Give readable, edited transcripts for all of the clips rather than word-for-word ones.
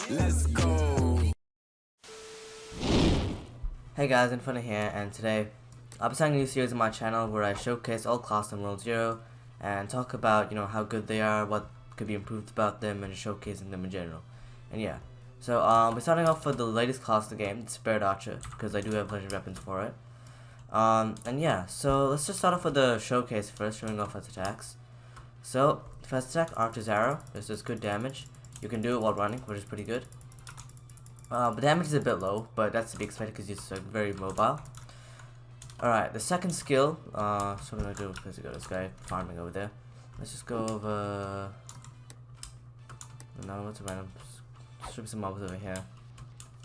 Let's go. Hey guys, Infinite here, and today I'll be starting a new series on my channel where I showcase all classes in World 0 and talk about, how good they are, what could be improved about them, and just showcasing them in general. And yeah, so we're starting off with the latest class of the game, the Spirit Archer, because I do have legendary weapons for it. And yeah, so let's just start off with the showcase first, showing off its attacks. So, first attack, Archer's Arrow. This does good damage. You can do it while running, which is pretty good. But damage is a bit low, but that's to be expected because it's very mobile. Alright, the second skill, so what am I gonna do? Let's go, this guy farming over there. Let's just go over. No, what's a random? Strip some mobs over here.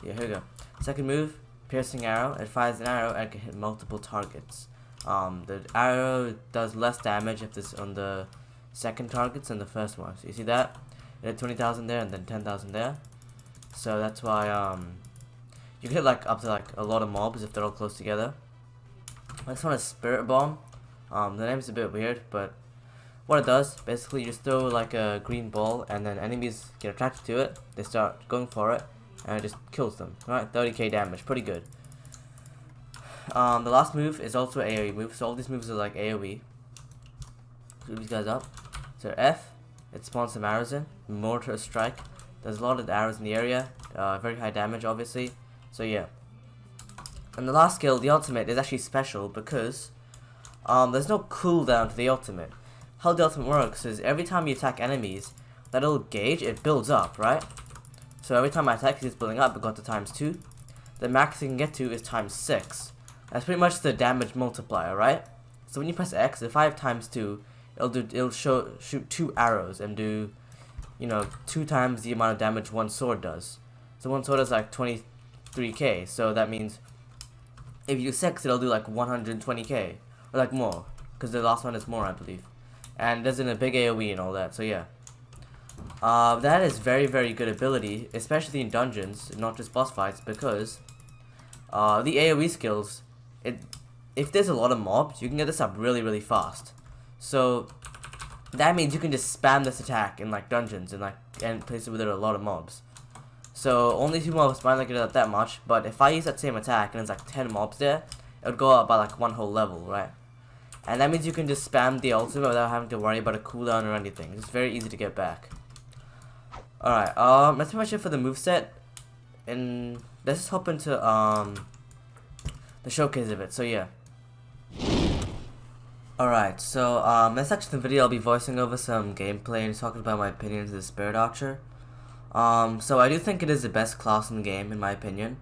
Yeah, here we go. Second move, Piercing Arrow. It fires an arrow and can hit multiple targets. The arrow does less damage if it's on the second targets than the first one. So you see that? It hit 20,000 there and then 10,000 there. So that's why you can hit up to a lot of mobs if they're all close together. Next one is Spirit Bomb. The name's a bit weird, but what it does, basically you just throw a green ball and then enemies get attracted to it. They start going for it and it just kills them. Alright, 30k damage, pretty good. The last move is also an AoE move, so all these moves are like AoE. Screw these guys up. So F, it spawns some arrows in. Mortar Strike. There's a lot of arrows in the area, very high damage obviously, so yeah. And the last skill, the ultimate, is actually special because there's no cooldown to the ultimate. How the ultimate works is every time you attack enemies, that little gauge, it builds up, right? So every time I attack, it's building up, it got to times 2. The max you can get to is times 6. That's pretty much the damage multiplier, right? So when you press X, if I have times 2, it'll shoot 2 arrows and do 2 times the amount of damage one sword does. So one sword does like 23k, so that means if you do 6, it'll do like 120k, or more, because the last one is more, I believe. And there's in a big AoE and all that, so yeah. That is very, very good ability, especially in dungeons, not just boss fights, because the AoE skills, if there's a lot of mobs, you can get this up really, really fast. So that means you can just spam this attack in dungeons and places where there are a lot of mobs. So only 2 mobs might not get it up that much, but if I use that same attack and there's 10 mobs there, it would go up by one whole level, right? And that means you can just spam the ultimate without having to worry about a cooldown or anything. It's very easy to get back. Alright, that's pretty much it for the moveset. And let's just hop into the showcase of it, so yeah. Alright, so this section of the video I'll be voicing over some gameplay and talking about my opinions of the Spirit Archer. So I do think it is the best class in the game, in my opinion.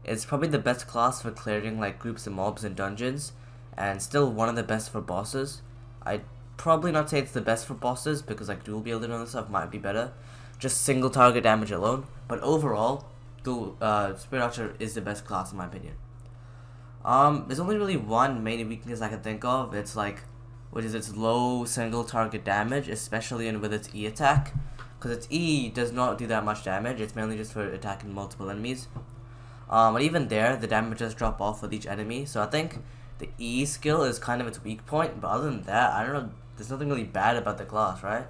It's probably the best class for clearing groups of mobs in dungeons, and still one of the best for bosses. I'd probably not say it's the best for bosses, because dual wielding and other stuff might be better. Just single target damage alone, but overall, Spirit Archer is the best class in my opinion. There's only really one main weakness I can think of. It's which is its low single target damage, especially with its E attack. Because its E does not do that much damage. It's mainly just for attacking multiple enemies. But even there, the damage does drop off with each enemy. So I think the E skill is kind of its weak point. But other than that, I don't know. There's nothing really bad about the class, right?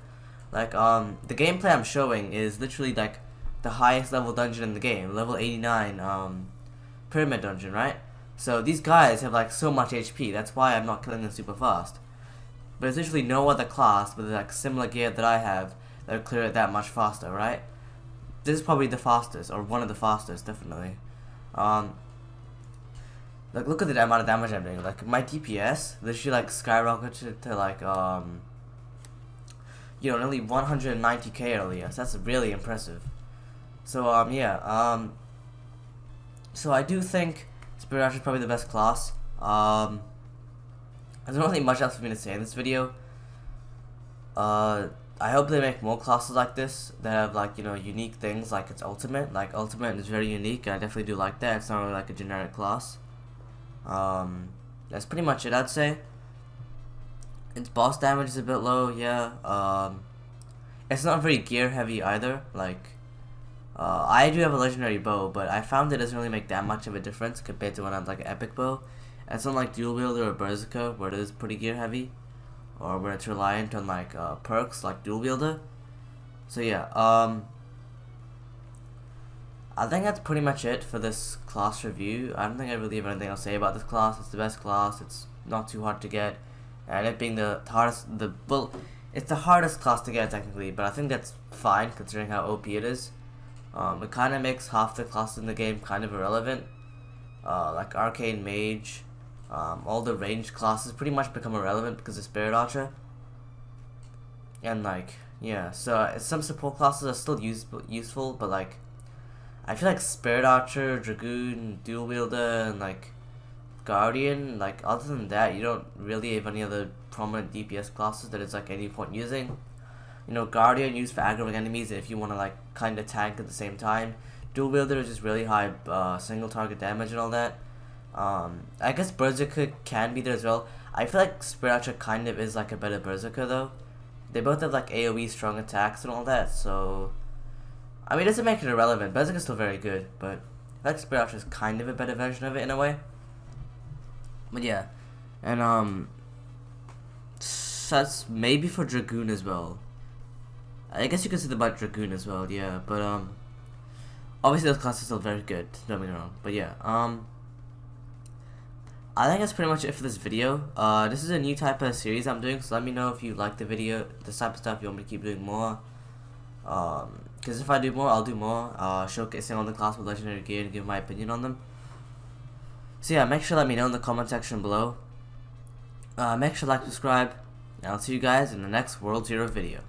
The gameplay I'm showing is literally the highest level dungeon in the game, level 89 pyramid dungeon, right? So these guys have so much HP, that's why I'm not killing them super fast. But there's literally no other class with similar gear that I have that would clear it that much faster, right? This is probably the fastest, or one of the fastest, definitely. Look at the amount of damage I'm doing. My DPS literally skyrocketed to nearly 190k earlier. So that's really impressive. So yeah, so I do think Spirit Archer is probably the best class. There's not really much else for me to say in this video. I hope they make more classes like this that have unique things like its ultimate. Ultimate is very unique, and I definitely do like that. It's not really a generic class. That's pretty much it, I'd say. Its boss damage is a bit low, yeah. It's not very gear heavy either. I do have a legendary bow, but I found it doesn't really make that much of a difference compared to when I have an epic bow. It's not dual wielder or berserker where it is pretty gear heavy, or where it's reliant on perks like dual wielder. So yeah, I think that's pretty much it for this class review. I don't think I really have anything else to say about this class. It's the best class. It's not too hard to get, and it being the hardest, it's the hardest class to get technically, but I think that's fine considering how OP it is. It kind of makes half the classes in the game kind of irrelevant, like Arcane Mage. All the ranged classes pretty much become irrelevant because of Spirit Archer. And like, yeah, so some support classes are still useful, but like, I feel like Spirit Archer, Dragoon, Dual Wielder, and like Guardian, like other than that, you don't really have any other prominent DPS classes that it's like any point using. You know, Guardian used for aggroing enemies if you want to like kind of tank at the same time. Dual Wielder is just really high single target damage and all that. I guess Berserker can be there as well. I feel like Spirit Archer kind of is like a better Berserker though. They both have like AoE strong attacks and all that, so I mean, it doesn't make it irrelevant. Berserker's still very good, but I like Spirit Archer is kind of a better version of it in a way. But yeah, and that's maybe for Dragoon as well. I guess you could say about Dragoon as well, yeah. But obviously those classes are still very good. Don't get me wrong. But yeah, I think that's pretty much it for this video. This is a new type of series I'm doing, so let me know if you like the video, this type of stuff you want me to keep doing more. Because if I do more, I'll do more, showcasing all the class with legendary gear and give my opinion on them. So yeah, make sure to let me know in the comment section below. Make sure to like, subscribe, and I'll see you guys in the next World Zero video.